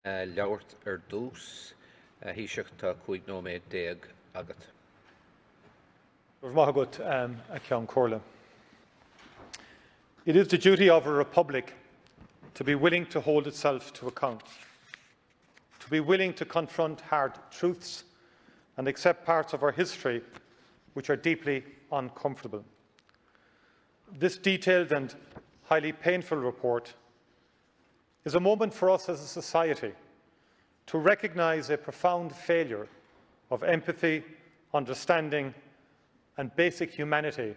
Leabhart ar dús híseach tá chuig nóméid déag agat. It is the duty of a republic to be willing to hold itself to account, to be willing to confront hard truths and accept parts of our history which are deeply uncomfortable. This detailed and highly painful report is a moment for us as a society to recognise a profound failure of empathy, understanding and basic humanity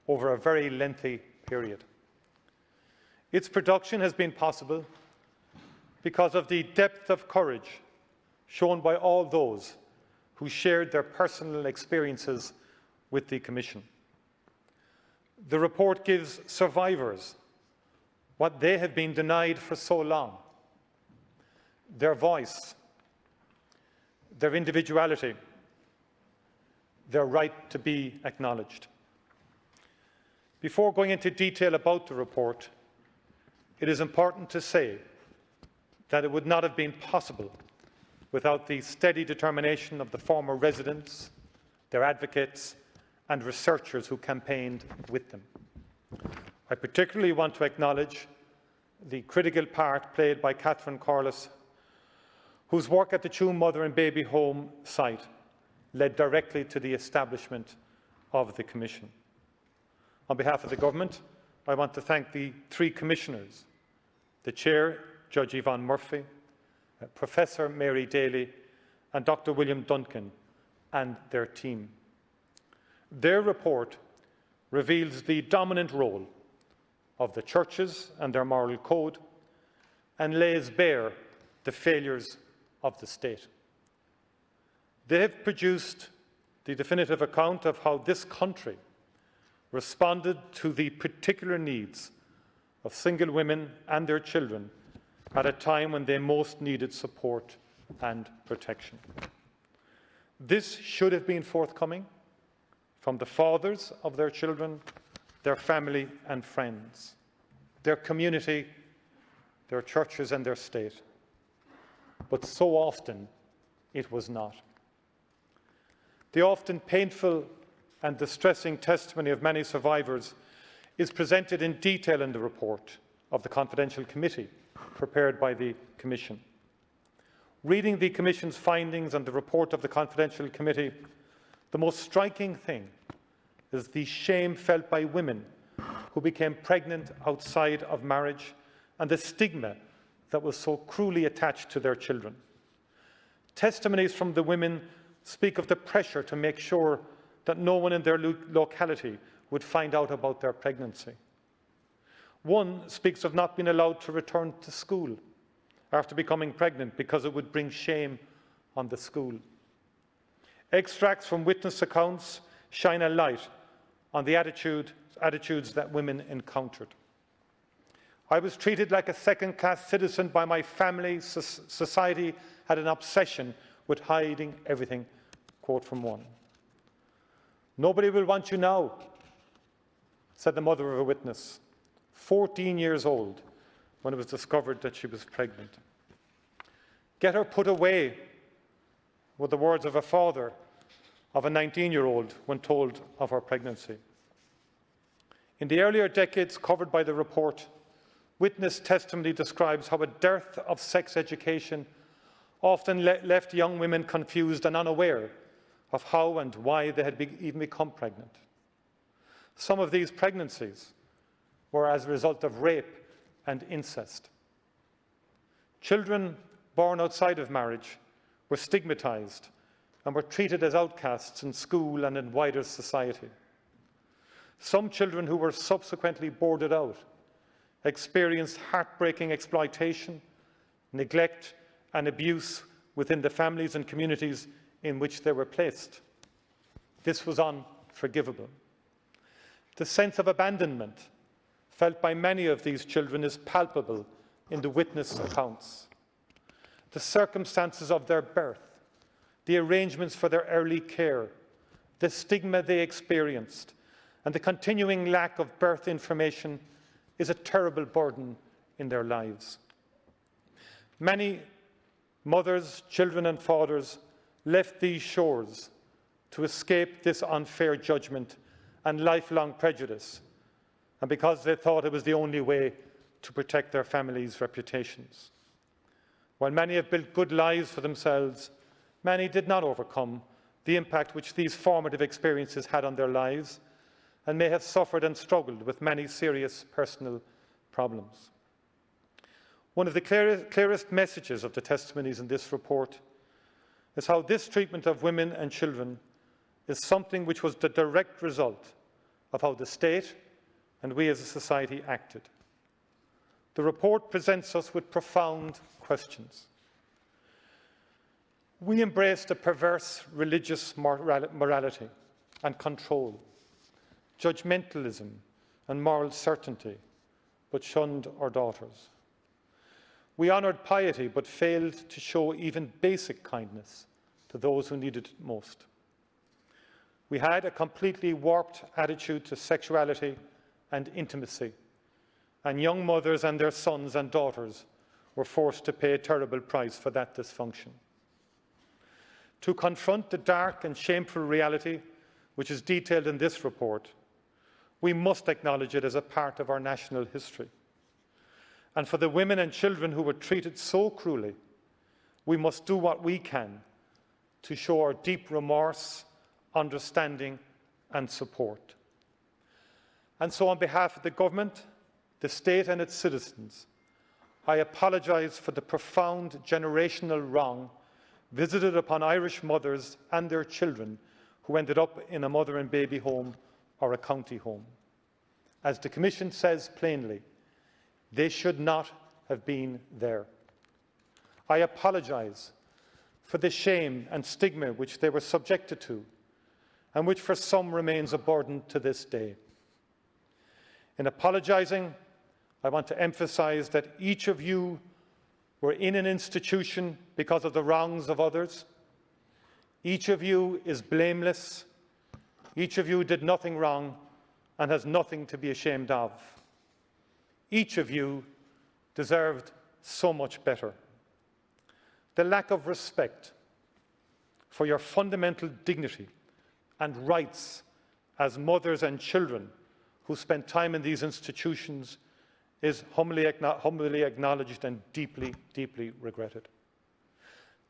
over a very lengthy period. Its production has been possible because of the depth of courage shown by all those who shared their personal experiences with the Commission. The report gives survivors what they have been denied for so long: their voice, their individuality, their right to be acknowledged. Before going into detail about the report, it is important to say that it would not have been possible without the steady determination of the former residents, their advocates and researchers who campaigned with them. I particularly want to acknowledge the critical part played by Catherine Corliss, whose work at the Tuam Mother and Baby Home site led directly to the establishment of the Commission. On behalf of the Government, I want to thank the three Commissioners, the Chair, Judge Yvonne Murphy, Professor Mary Daly and Dr. William Duncan and their team. Their report reveals the dominant role of the churches and their moral code and lays bare the failures of the state. They have produced the definitive account of how this country responded to the particular needs of single women and their children at a time when they most needed support and protection. This should have been forthcoming from the fathers of their children, their family and friends, their community, their churches and their state. But so often it was not. The often painful and distressing testimony of many survivors is presented in detail in the report of the Confidential Committee prepared by the Commission. Reading the Commission's findings and the report of the Confidential Committee, the most striking thing is the shame felt by women who became pregnant outside of marriage and the stigma that was so cruelly attached to their children. Testimonies from the women speak of the pressure to make sure that no one in their locality would find out about their pregnancy. One speaks of not being allowed to return to school after becoming pregnant because it would bring shame on the school. Extracts from witness accounts shine a light on the attitudes that women encountered. I was treated like a second-class citizen by my family. Society had an obsession with hiding everything. Quote from one. "Nobody will want you now," said the mother of a witness, 14 years old, when it was discovered that she was pregnant. "Get her put away," were the words of a father of a 19-year-old when told of her pregnancy. In the earlier decades covered by the report, witness testimony describes how a dearth of sex education often left young women confused and unaware of how and why they had even become pregnant. Some of these pregnancies were as a result of rape and incest. Children born outside of marriage were stigmatized and were treated as outcasts in school and in wider society. Some children who were subsequently boarded out experienced heartbreaking exploitation, neglect and abuse within the families and communities in which they were placed. This was unforgivable. The sense of abandonment felt by many of these children is palpable in the witness accounts. The circumstances of their birth, the arrangements for their early care, the stigma they experienced, and the continuing lack of birth information is a terrible burden in their lives. Many Mothers, children and fathers left these shores to escape this unfair judgment and lifelong prejudice, and because they thought it was the only way to protect their families' reputations. While many have built good lives for themselves, many did not overcome the impact which these formative experiences had on their lives, and may have suffered and struggled with many serious personal problems. One of the clearest messages of the testimonies in this report is how this treatment of women and children is something which was the direct result of how the state and we as a society acted. The report presents us with profound questions. We embraced a perverse religious morality and control, judgmentalism and moral certainty, but shunned our daughters. We honoured piety, but failed to show even basic kindness to those who needed it most. We had a completely warped attitude to sexuality and intimacy, and young mothers and their sons and daughters were forced to pay a terrible price for that dysfunction. To confront the dark and shameful reality which is detailed in this report, we must acknowledge it as a part of our national history. And for the women and children who were treated so cruelly, we must do what we can to show our deep remorse, understanding and support. And so on behalf of the government, the state and its citizens, I apologise for the profound generational wrong visited upon Irish mothers and their children who ended up in a mother and baby home or a county home. As the Commission says plainly, they should not have been there. I apologise for the shame and stigma which they were subjected to, and which for some remains a burden to this day. In apologising, I want to emphasise that each of you were in an institution because of the wrongs of others. Each of you is blameless. Each of you did nothing wrong and has nothing to be ashamed of. Each of you deserved so much better. The lack of respect for your fundamental dignity and rights as mothers and children who spent time in these institutions is humbly acknowledged and deeply, deeply regretted.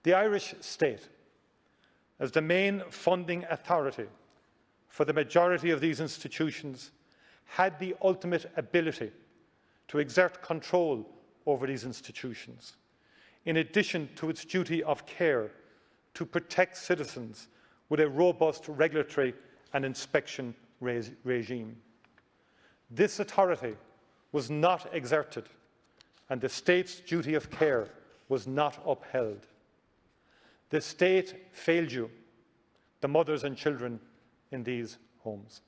The Irish state, as the main funding authority for the majority of these institutions, had the ultimate ability to exert control over these institutions, in addition to its duty of care to protect citizens with a robust regulatory and inspection regime. This authority was not exerted, and the state's duty of care was not upheld. The state failed you, the mothers and children in these homes.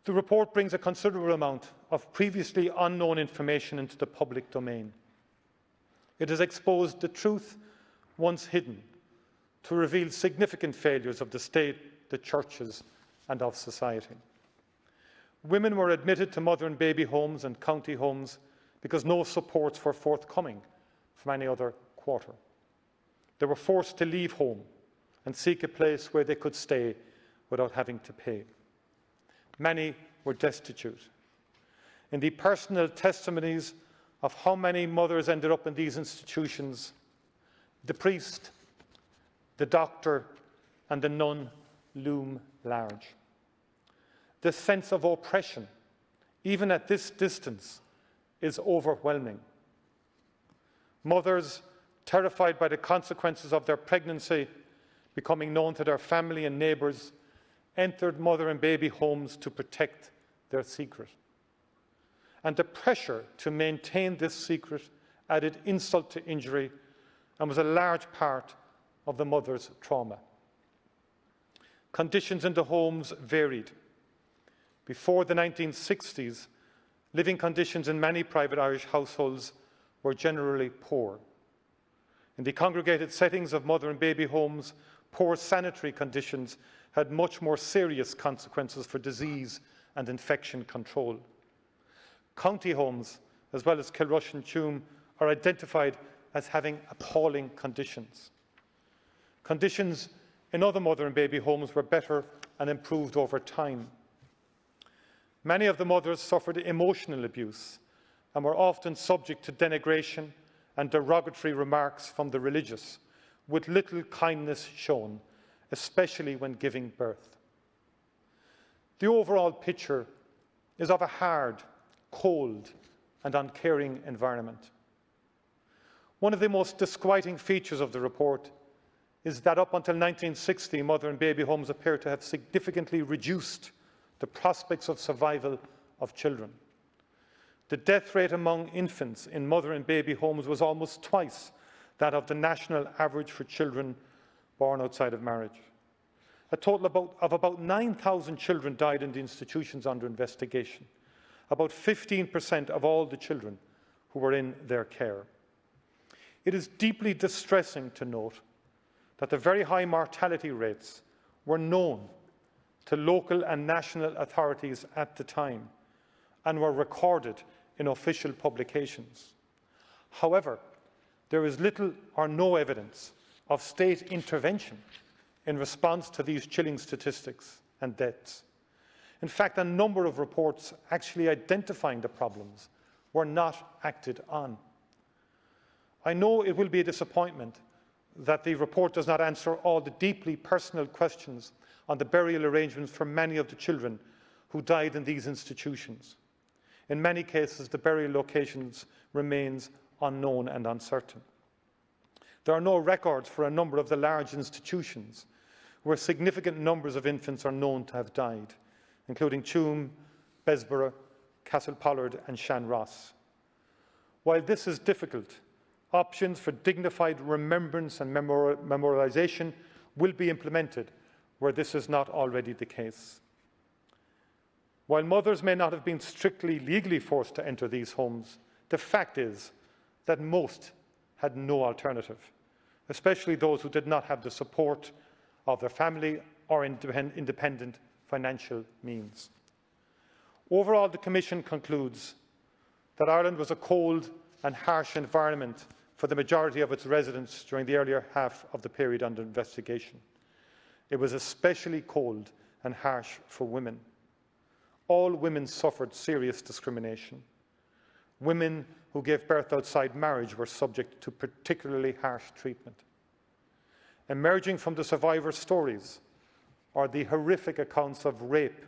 The report brings a considerable amount of previously unknown information into the public domain. It has exposed the truth once hidden to reveal significant failures of the state, the churches and of society. Women were admitted to mother and baby homes and county homes because no supports were forthcoming from any other quarter. They were forced to leave home and seek a place where they could stay without having to pay. Many were destitute. In the personal testimonies of how many mothers ended up in these institutions, the priest, the doctor and the nun loom large. The sense of oppression, even at this distance, is overwhelming. Mothers, terrified by the consequences of their pregnancy becoming known to their family and neighbours, entered mother and baby homes to protect their secret. And the pressure to maintain this secret added insult to injury and was a large part of the mother's trauma. Conditions in the homes varied. Before the 1960s, living conditions in many private Irish households were generally poor. In the congregated settings of mother and baby homes, poor sanitary conditions had much more serious consequences for disease and infection control. County homes, as well as Kilrush and Tuam, are identified as having appalling conditions. Conditions in other mother and baby homes were better and improved over time. Many of the mothers suffered emotional abuse and were often subject to denigration and derogatory remarks from the religious, with little kindness shown, especially when giving birth. The overall picture is of a hard, cold and uncaring environment. One of the most disquieting features of the report is that up until 1960, mother and baby homes appear to have significantly reduced the prospects of survival of children. The death rate among infants in mother and baby homes was almost twice that of the national average for children born outside of marriage. A total of about 9,000 children died in the institutions under investigation, about 15% of all the children who were in their care. It is deeply distressing to note that the very high mortality rates were known to local and national authorities at the time and were recorded in official publications. However, there is little or no evidence of state intervention in response to these chilling statistics and deaths. In fact, a number of reports actually identifying the problems were not acted on. I know it will be a disappointment that the report does not answer all the deeply personal questions on the burial arrangements for many of the children who died in these institutions. In many cases, the burial locations remains unknown and uncertain. There are no records for a number of the large institutions where significant numbers of infants are known to have died, including Tuam, Besborough, Castlepollard and Shanross. While this is difficult, options for dignified remembrance and memorialisation will be implemented where this is not already the case. While mothers may not have been strictly legally forced to enter these homes, the fact is that most had no alternative, especially those who did not have the support of their family or independent financial means. Overall, the Commission concludes that Ireland was a cold and harsh environment for the majority of its residents during the earlier half of the period under investigation. It was especially cold and harsh for women. All women suffered serious discrimination. Women who gave birth outside marriage were subject to particularly harsh treatment. Emerging from the survivor stories are the horrific accounts of rape,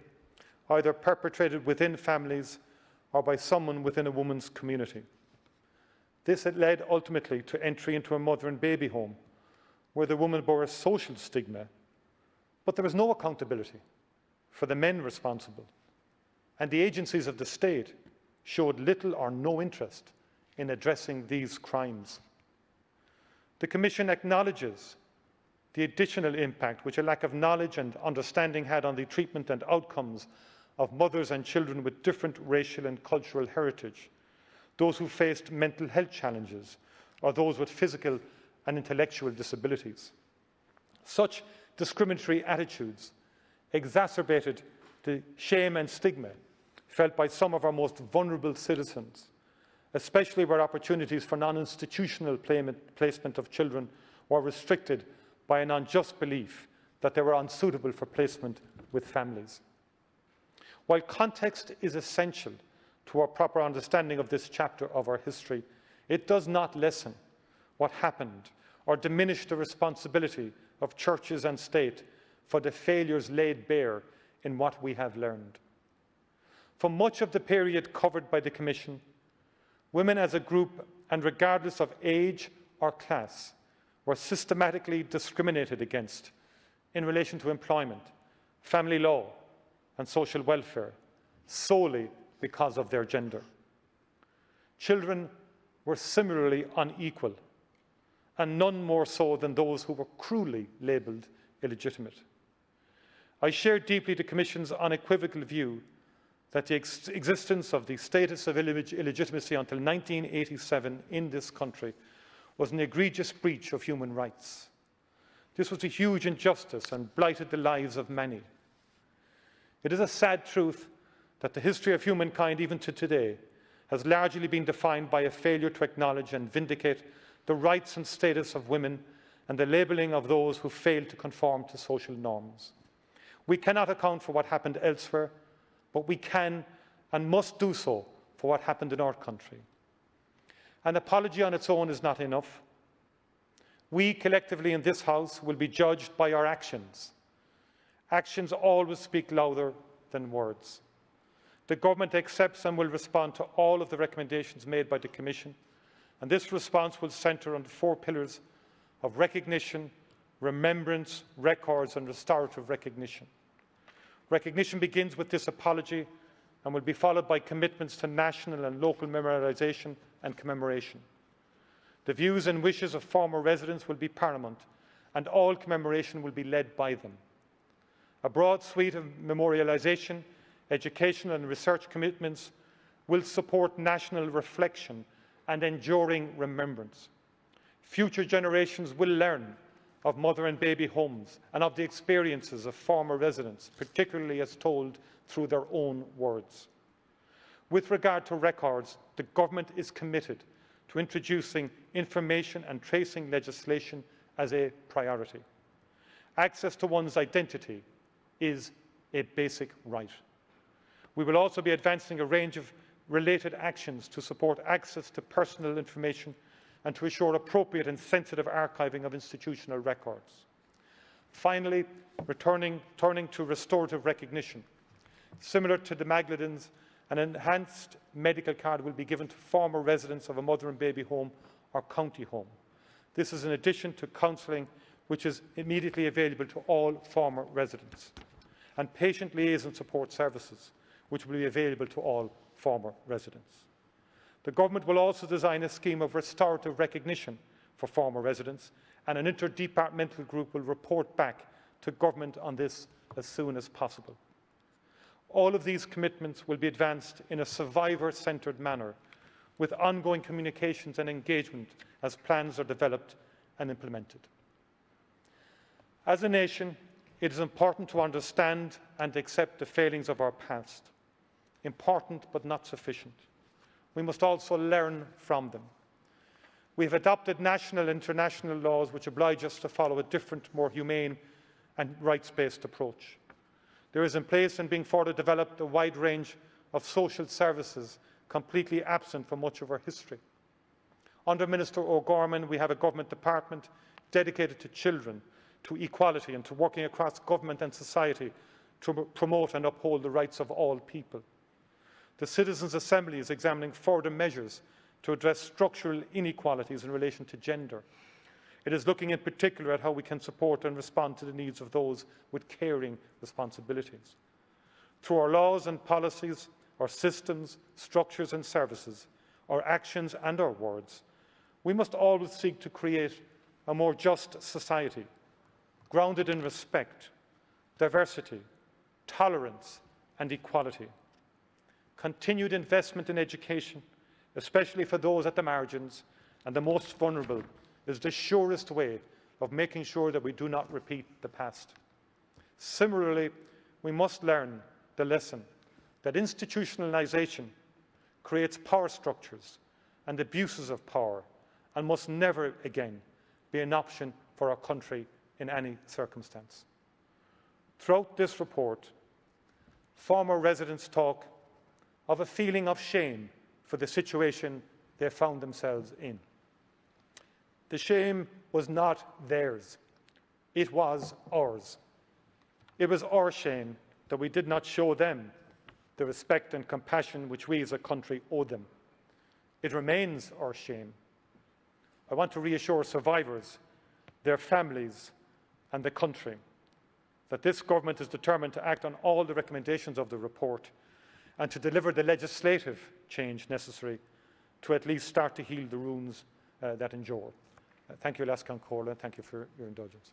either perpetrated within families or by someone within a woman's community. This had led ultimately to entry into a mother and baby home, where the woman bore a social stigma, but there was no accountability for the men responsible, and the agencies of the state showed little or no interest in addressing these crimes. The Commission acknowledges the additional impact which a lack of knowledge and understanding had on the treatment and outcomes of mothers and children with different racial and cultural heritage, those who faced mental health challenges, or those with physical and intellectual disabilities. Such discriminatory attitudes exacerbated the shame and stigma felt by some of our most vulnerable citizens, especially where opportunities for non-institutional placement of children were restricted by an unjust belief that they were unsuitable for placement with families. While context is essential to our proper understanding of this chapter of our history, it does not lessen what happened or diminish the responsibility of churches and state for the failures laid bare in what we have learned. For much of the period covered by the Commission, women as a group, and regardless of age or class, were systematically discriminated against in relation to employment, family law and social welfare, solely because of their gender. Children were similarly unequal, and none more so than those who were cruelly labelled illegitimate. I share deeply the Commission's unequivocal view that the existence of the status of illegitimacy until 1987 in this country was an egregious breach of human rights. This was a huge injustice and blighted the lives of many. It is a sad truth that the history of humankind, even to today, has largely been defined by a failure to acknowledge and vindicate the rights and status of women, and the labelling of those who fail to conform to social norms. We cannot account for what happened elsewhere, but we can and must do so for what happened in our country. An apology on its own is not enough. We collectively in this House will be judged by our actions. Actions always speak louder than words. The Government accepts and will respond to all of the recommendations made by the Commission, and this response will centre on the 4 pillars of recognition, remembrance, records and restorative recognition. Recognition begins with this apology and will be followed by commitments to national and local memorialisation and commemoration. The views and wishes of former residents will be paramount, and all commemoration will be led by them. A broad suite of memorialisation, educational and research commitments will support national reflection and enduring remembrance. Future generations will learn of mother and baby homes and of the experiences of former residents, particularly as told through their own words. With regard to records, the Government is committed to introducing information and tracing legislation as a priority. Access to one's identity is a basic right. We will also be advancing a range of related actions to support access to personal information and to ensure appropriate and sensitive archiving of institutional records. Finally, turning to restorative recognition. Similar to the Magladens, an enhanced medical card will be given to former residents of a mother and baby home or county home. This is in addition to counselling, which is immediately available to all former residents, and patient liaison support services, which will be available to all former residents. The Government will also design a scheme of restorative recognition for former residents, and an interdepartmental group will report back to Government on this as soon as possible. All of these commitments will be advanced in a survivor-centred manner, with ongoing communications and engagement as plans are developed and implemented. As a nation, it is important to understand and accept the failings of our past. Important but not sufficient. We must also learn from them. We have adopted national and international laws which oblige us to follow a different, more humane and rights-based approach. There is in place and being further developed a wide range of social services completely absent from much of our history. Under Minister O'Gorman, we have a Government department dedicated to children, to equality and to working across government and society to promote and uphold the rights of all people. The Citizens' Assembly is examining further measures to address structural inequalities in relation to gender. It is looking in particular at how we can support and respond to the needs of those with caring responsibilities. Through our laws and policies, our systems, structures and services, our actions and our words, we must always seek to create a more just society, grounded in respect, diversity, tolerance and equality. Continued investment in education, especially for those at the margins and the most vulnerable, is the surest way of making sure that we do not repeat the past. Similarly, we must learn the lesson that institutionalisation creates power structures and abuses of power and must never again be an option for our country in any circumstance. Throughout this report, former residents talk of a feeling of shame for the situation they found themselves in. The shame was not theirs, it was ours. It was our shame that we did not show them the respect and compassion which we as a country owe them. It remains our shame. I want to reassure survivors, their families and the country that this Government is determined to act on all the recommendations of the report and to deliver the legislative change necessary to at least start to heal the wounds that endure. Thank you, Lascan Corla, and thank you for your indulgence.